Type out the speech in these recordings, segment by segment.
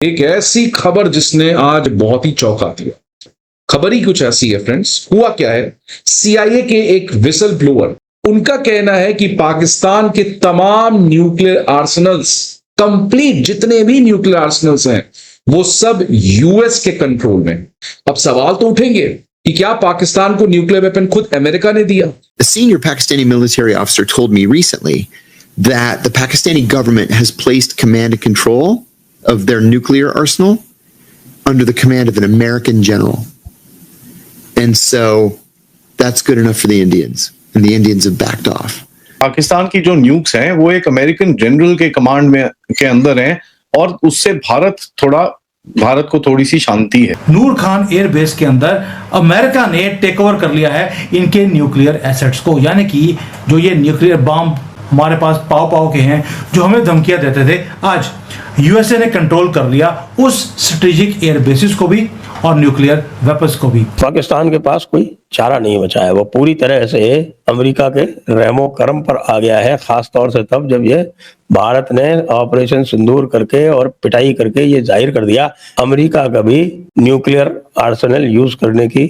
एक ऐसी खबर जिसने आज बहुत ही चौंका दिया। खबर ही कुछ ऐसी है फ्रेंड्स। हुआ क्या है, सीआईए के एक विसल ब्लोअर, उनका कहना है कि पाकिस्तान के तमाम न्यूक्लियर आर्सेनल्स, कंप्लीट जितने भी न्यूक्लियर आर्सेनल्स हैं, वो सब यूएस के कंट्रोल में। अब सवाल तो उठेंगे कि क्या पाकिस्तान को न्यूक्लियर वेपन खुद अमेरिका ने दिया? A senior Pakistani military officer told me recently that the Pakistani government has placed command and control of their nuclear arsenal under the command of an American general. And so that's good enough for the Indians, and the Indians have backed off. Pakistan की जो nukes हैं वो एक American general के command में के अंदर हैं और उससे भारत को थोड़ी सी शांति है। नूर खान एयरबेस के अंदर अमेरिका ने टेक ओवर कर लिया है इनके न्यूक्लियर एसेट्स को, यानी कि जो ये न्यूक्लियर बम हमारे पास पाव के हैं जो हमें धमकियां देते थे, आज यूएसए ने कंट्रोल कर लिया उस स्ट्रेटेजिक एयरबेसिस को भी और न्यूक्लियर वेपन्स को भी। पाकिस्तान के पास कोई चारा नहीं बचा है, वो पूरी तरह से अमेरिका के रहमो करम पर आ गया है, खास तौर से तब जब ये भारत ने ऑपरेशन सिंदूर करके और पिटाई करके ये जाहिर कर दिया अमेरिका कभी न्यूक्लियर आर्सेनल यूज करने की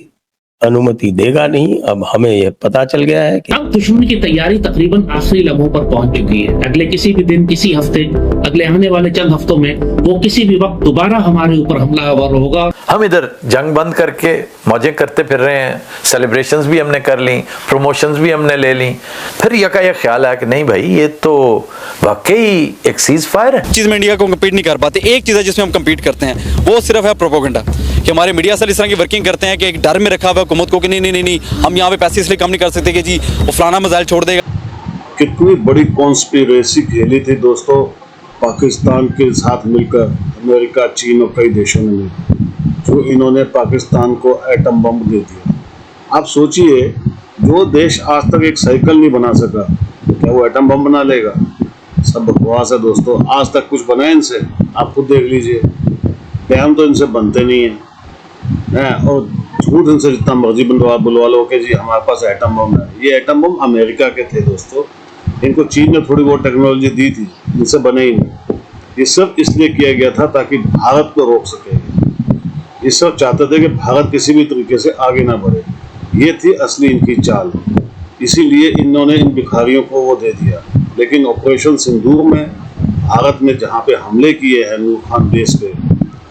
अनुमति देगा नहीं। अब हमें यह पता चल गया है कि अब दुश्मन की तैयारी तकरीबन आखिरी लम्हों पर पहुंच चुकी है। अगले किसी भी दिन, किसी हफ्ते, अगले आने वाले चंद हफ्तों में वो किसी भी वक्त दोबारा हमारे ऊपर हमलावर होगा। हम इधर जंग बंद करके मौजें करते फिर रहे हैं, सेलिब्रेशंस भी हमने कर ली, प्रमोशंस भी हमने ले ली, फिर यकायक ख्याल आया कि नहीं भाई ये तो वाकई एक सीज फायर है। चीज में इंडिया को कम्पीट नहीं कर पाते। एक चीज है जिसमें हम कम्पीट करते हैं वो सिर्फ है प्रोपोगेंडा, कि हमारे मीडिया सेल इस तरह की वर्किंग करते हैं कि एक डर में रखा हुआ हुकूमत को कि नहीं हम यहाँ पे पैसे इसलिए कम नहीं कर सकते कि जी वो फलाना मिसाइल छोड़ देगा। कितनी बड़ी कॉन्स्पिरेसी खेली थी दोस्तों पाकिस्तान के साथ मिलकर अमेरिका, चीन और कई देशों ने मिलकर, जो इन्होंने पाकिस्तान को एटम बम दे दिया। आप सोचिए, जो देश आज तक एक साइकिल नहीं बना सका तो क्या वो एटम बम बना लेगा? सब बकवास है दोस्तों। आज तक कुछ बना इनसे? आप खुद देख लीजिए, बयान तो इनसे बनते नहीं है और झूठ इनसे जितना मर्जी बुलवा लो कि जी हमारे पास एटम बम है। ये एटम बम अमेरिका के थे दोस्तों, इनको चीन ने थोड़ी बहुत टेक्नोलॉजी दी थी, इनसे बने ही नहीं। ये सब इसलिए किया गया था ताकि भारत को रोक सके। ये सब चाहते थे कि भारत किसी भी तरीके से आगे ना बढ़े। ये थी असली इनकी चाल, इसीलिए इन्होंने इन भिखारियों को वो दे दिया। लेकिन ऑपरेशन सिंदूर में भारत ने जहाँ पे हमले किए हैं नूर खान बेस पे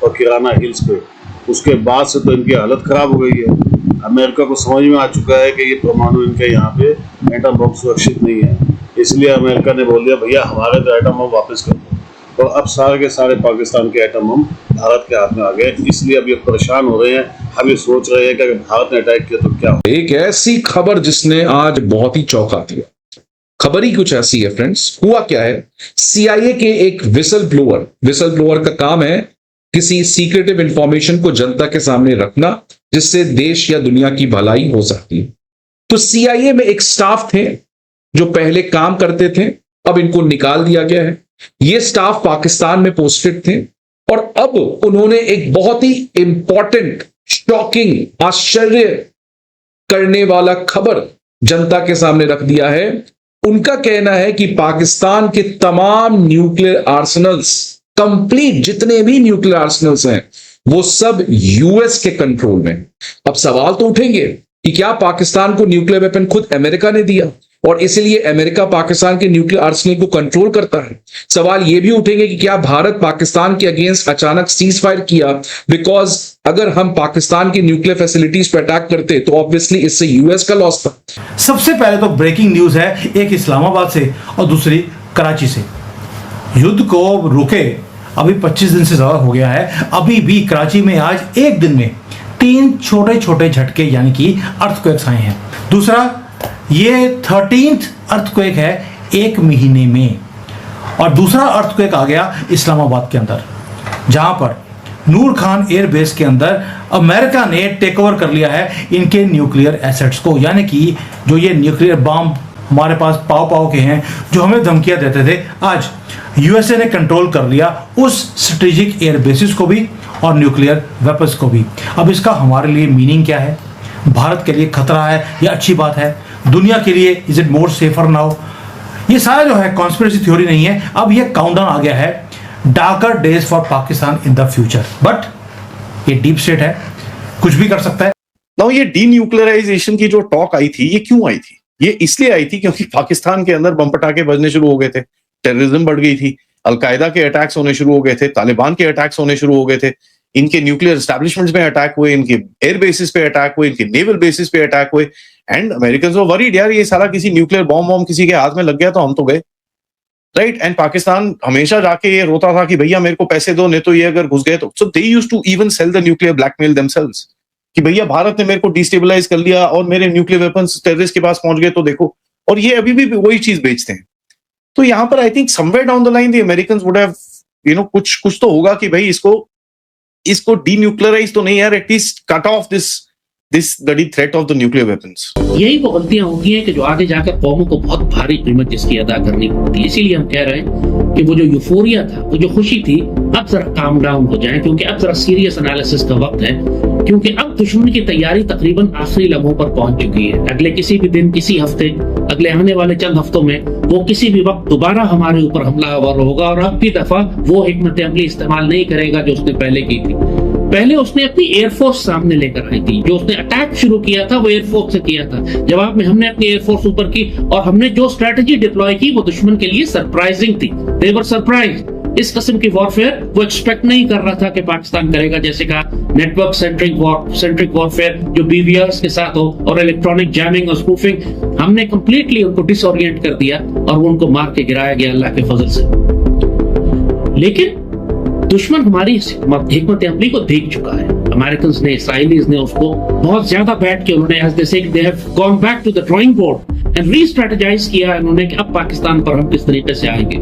और किराना हिल्स पे, उसके बाद से तो इनकी हालत खराब हो गई है। अमेरिका को समझ में आ चुका है कि ये परमाणु इनके यहाँ पे एटम बम सुरक्षित नहीं है, इसलिए अमेरिका ने बोल दिया भैया हमारे तो एटम बम वापस कर दो। और अब सारे के सारे पाकिस्तान के एटम बम भारत के हाथ में आ गए, इसलिए अब ये परेशान हो रहे हैं। हम ये सोच रहे हैं कि अगर भारत ने अटैक किया तो क्या हो। एक ऐसी खबर जिसने आज बहुत ही चौंका दिया। खबर ही कुछ ऐसी है फ्रेंड्स। हुआ क्या है, सीआईए के एक विसल ब्लोअर का काम है किसी सीक्रेटिव इंफॉर्मेशन को जनता के सामने रखना, जिससे देश या दुनिया की भलाई हो सकती है। तो सीआईए में एक स्टाफ थे जो पहले काम करते थे, अब इनको निकाल दिया गया है। ये स्टाफ पाकिस्तान में पोस्टेड थे और अब उन्होंने एक बहुत ही इंपॉर्टेंट, शॉकिंग, आश्चर्य करने वाला खबर जनता के सामने रख दिया है। उनका कहना है कि पाकिस्तान के तमाम न्यूक्लियर आर्सेनल्स, कंप्लीट जितने भी न्यूक्लियर आर्सेनल्स हैं, वो सब यूएस के कंट्रोल में। अब सवाल तो उठेंगे कि क्या पाकिस्तान को न्यूक्लियर वेपन खुद अमेरिका ने दिया और इसलिए अमेरिका पाकिस्तान के न्यूक्लियर आर्सेनल को कंट्रोल करता है? सवाल ये भी उठेंगे कि क्या भारत पाकिस्तान के अगेंस्ट अचानक सीज फायर किया, बिकॉज अगर हम पाकिस्तान की न्यूक्लियर फैसिलिटीज पर अटैक करते तो ऑब्वियसली इससे यूएस का लॉस था। सबसे पहले तो ब्रेकिंग न्यूज है, एक इस्लामाबाद से और दूसरी कराची से। युद्ध को रुके अभी 25 दिन से ज्यादा हो गया है, अभी भी कराची में आज एक दिन में 3 छोटे छोटे झटके यानी कि अर्थक्वेक्स आए हैं। दूसरा, ये 13th अर्थक्वेक है एक महीने में। और दूसरा अर्थक्वेक आ गया इस्लामाबाद के अंदर, जहां पर नूर खान एयरबेस के अंदर अमेरिका ने टेक ओवर कर लिया है इनके न्यूक्लियर एसेट्स को, यानी कि जो ये न्यूक्लियर बम हमारे पास पाव के हैं जो हमें धमकियां देते थे, आज यूएसए ने कंट्रोल कर लिया उस स्ट्रेटेजिक एयरबेसिस को भी और न्यूक्लियर वेपन्स को भी। अब इसका हमारे लिए मीनिंग क्या है? भारत के लिए खतरा है या अच्छी बात है? दुनिया के लिए is it more safer now? ये सारा जो है कॉन्स्पिरेसी थ्योरी नहीं है, अब ये काउंटडाउन आ गया है darker days for Pakistan in the future. But ये डीप स्टेट है, कुछ भी कर सकता है। नाउ ये डीन्यूक्लियराइजेशन की जो टॉक आई थी, ये क्यों आई थी? ये इसलिए आई थी क्योंकि पाकिस्तान के अंदर बम पटाखे बजने शुरू हो गए थे, टेररिज्म बढ़ गई थी, अलकायदा के अटैक्स होने शुरू हो गए थे, तालिबान के अटैक्स होने शुरू हो गए थे, इनके न्यूक्लियर एस्टैब्लिशमेंट्स में अटैक हुए, इनके एयर बेसिस पे अटैक हुए, इनके नेवल बेसिस पे अटैक हुए, एंड अमेरिकन वर वरीड, यार ये सारा किसी न्यूक्लियर बॉम्ब किसी के हाथ में लग गया तो हम तो गए, राइट। एंड पाकिस्तान हमेशा जाके ये रोता था कि भैया मेरे को पैसे दो, नहीं तो ये अगर घुस गए तो। So they used to even sell the nuclear blackmail themselves कि भैया भारत ने मेरे को डिस्टेबलाइज कर लिया और मेरे न्यूक्लियर वेपन्स टेररिस्ट के पास पहुंच गए तो देखो, और ये अभी भी वही चीज बेचते हैं। तो यहां पर I think somewhere down the line the Americans would have कुछ तो होगा कि भाई इसको डीन्यूक्लियराइज तो नहीं यार, at least cut off this bloody threat of the nuclear weapons. यही वो गलतियां होती हैं कि जो आगे जाकर कौमों को बहुत भारी कीमत जिसकी अदा करनी पड़ती है। इसीलिए हम कह रहे हैं कि वो जो यूफोरिया था, वो जो खुशी थी, अब जरा काम डाउन हो जाए, क्योंकि अब जरा सीरियस एनालिसिस का वक्त है, क्योंकि अब दुश्मन की तैयारी तकरीबन आखिरी लम्हों पर पहुंच चुकी है। अगले किसी भी दिन, किसी हफ्ते, अगले आने वाले चंद हफ्तों में वो किसी भी वक्त दोबारा हमारे ऊपर हमलावर होगा, और अब की दफा वो हिकमत अमली इस्तेमाल नहीं करेगा जो उसने पहले की थी। पहले उसने अपनी एयरफोर्स सामने लेकर आई थी, जो उसने अटैक शुरू किया था वो एयरफोर्स से किया था। जवाब में हमने अपनी एयरफोर्स ऊपर की, और हमने जो स्ट्रेटजी डिप्लॉय की वो दुश्मन के लिए सरप्राइजिंग थी। दे वर सरप्राइज्ड। इस किस्म की वॉरफेयर वो एक्सपेक्ट नहीं कर रहा था कि पाकिस्तान करेगा। जैसे कहा, नेटवर्क सेंट्रिक वॉरफेयर जो बीवीआरस के साथ हो, और इलेक्ट्रॉनिक जैमिंग और स्पूफिंग, हमने कंप्लीटली उनको डिसओरिएंट कर दिया और वो उनको मार के गिराया गया अल्लाह के फजल से। लेकिन दुश्मन हमारी हिकमत अमली को देख चुका है। अमेरिकन ने, इसराइलीज ने उसको बहुत ज्यादा बैठ के उन्होंने as they say they have gone back to the drawing board and restrategise किया है उन्होंने कि अब पाकिस्तान पर हम किस तरीके से आएंगे।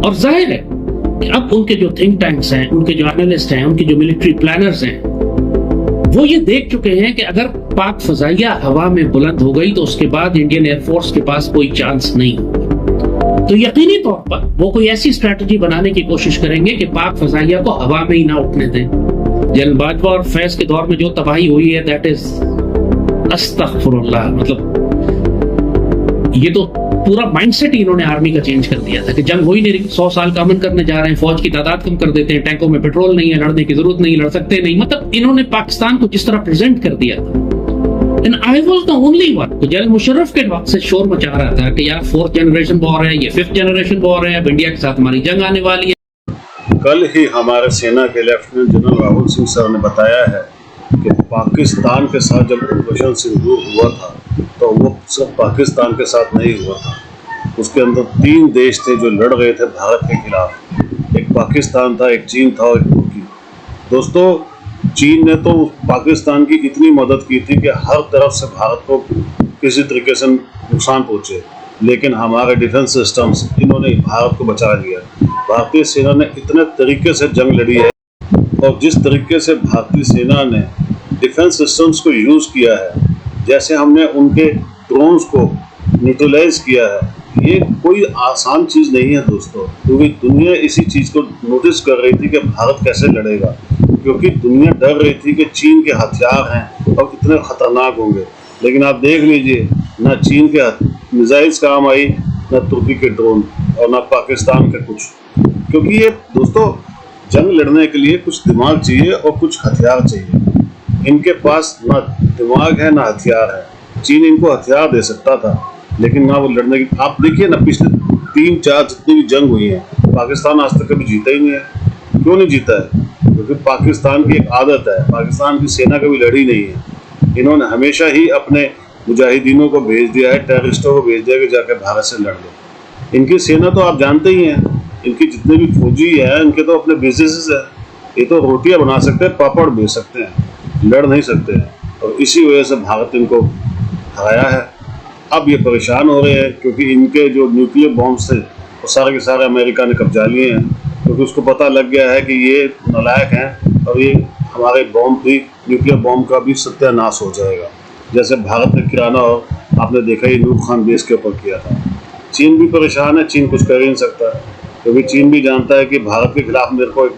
और जाहिर है कि अब उनके जो थिंक टैंक्स हैं, उनके जो एनालिस्ट हैं, उनके जो मिलिट्री प्लानर्स हैं, वो ये देख चुके हैं कि अगर पाक फजाइया हवा में बुलंद हो गई तो उसके बाद इंडियन एयरफोर्स के पास कोई चांस नहीं होगा। तो यकीनी तौर पर वो कोई ऐसी स्ट्रैटेजी बनाने की कोशिश करेंगे कि पाक फजाइया को हवा में ही ना उठने दें। जनरल बाजवा और फैज के दौर में जो तबाही हुई है, दैट इज अस्तगफुरुल्लाह, मतलब ये तो पूरा माइंडसेट ही इन्होंने आर्मी का चेंज कर दिया था कि जंग हो ही नहीं रही, 100 साल का अमन करने जा रहे हैं, फौज की तादाद कम कर देते हैं, टैंकों में पेट्रोल नहीं है, लड़ने की जरूरत नहीं, लड़ सकते नहीं। मतलब इन्होंने पाकिस्तान को जिस तरह प्रेजेंट कर दिया था। And I was the only one तो जनरल मुशर्रफ के वक्त से शोर मचा रहा था कि यार 4th जनरेशन वॉर है, ये 5th जनरेशन वॉर है, अब इंडिया के साथ हमारी जंग आने वाली है। कल ही हमारे सेना के lieutenant general Rahul Singh sir ने बताया है कि पाकिस्तान के साथ जब ऑपरेशन सिंदूर हुआ था तो वो सिर्फ पाकिस्तान के साथ नहीं हुआ था, उसके अंदर 3 देश थे जो लड़ रहे थे भारत के खिलाफ। एक पाकिस्तान था, एक चीन था और एक तुर्की। दोस्तों, चीन ने तो पाकिस्तान की इतनी मदद की थी कि हर तरफ से भारत को किसी तरीके से नुकसान पहुंचे, लेकिन हमारे डिफेंस सिस्टम्स इन्होंने भारत को बचा लिया। भारतीय सेना ने इतने तरीके से जंग लड़ी है, और जिस तरीके से भारतीय सेना ने डिफेंस सिस्टम्स को यूज़ किया है, जैसे हमने उनके ड्रोन्स को न्यूट्रलाइज किया है, ये कोई आसान चीज़ नहीं है दोस्तों, क्योंकि दुनिया इसी चीज़ को नोटिस कर रही थी कि भारत कैसे लड़ेगा, क्योंकि दुनिया डर रही थी कि चीन के हथियार हैं और कितने खतरनाक होंगे। लेकिन आप देख लीजिए, ना चीन के मिसाइल्स काम आई, ना तुर्की के ड्रोन, और ना पाकिस्तान के कुछ। क्योंकि ये दोस्तों, जंग लड़ने के लिए कुछ दिमाग चाहिए और कुछ हथियार चाहिए। इनके पास ना दिमाग है ना हथियार है। चीन इनको हथियार दे सकता था, लेकिन ना वो लड़ने की। आप देखिए ना, पिछले 3-4 जितनी भी जंग हुई है, पाकिस्तान आज तक कभी जीता ही नहीं है। क्यों नहीं जीता है? क्योंकि पाकिस्तान की एक आदत है, पाकिस्तान की सेना कभी लड़ी नहीं है। इन्होंने हमेशा ही अपने मुजाहिदीनों को भेज दिया है, टेररिस्टों को भेज दिया कि जाके भारत से लड़ लो। इनकी सेना तो आप जानते ही हैं, इनकी जितने भी फौजी हैं, इनके तो अपने बिजनेसेस हैं। ये तो रोटियां बना सकते हैं, पापड़ बेच सकते हैं, लड़ नहीं सकते हैं, और इसी वजह से भारत इनको हराया है। अब ये परेशान हो रहे हैं क्योंकि इनके जो न्यूक्लियर बॉम्ब्स थे वो सारे के सारे अमेरिका ने कब्जा लिए हैं, क्योंकि उसको पता लग गया है कि ये नालायक हैं और ये हमारे बॉम्ब भी, न्यूक्लियर बॉम्ब का भी सत्यानाश हो जाएगा। जैसे भारत ने किराना, और आपने देखा ही नूर खान बेस के ऊपर किया था। चीन भी परेशान है, चीन कुछ कर ही नहीं सकता, क्योंकि चीन भी जानता है कि भारत के खिलाफ मेरे को एक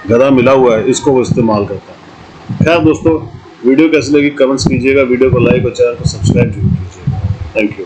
गधा मिला हुआ है, इसको वो इस्तेमाल करता है। खैर दोस्तों, वीडियो कैसी लगी कमेंट्स कीजिएगा, वीडियो को लाइक और चैनल को सब्सक्राइब जरूर कीजिएगा। Thank you.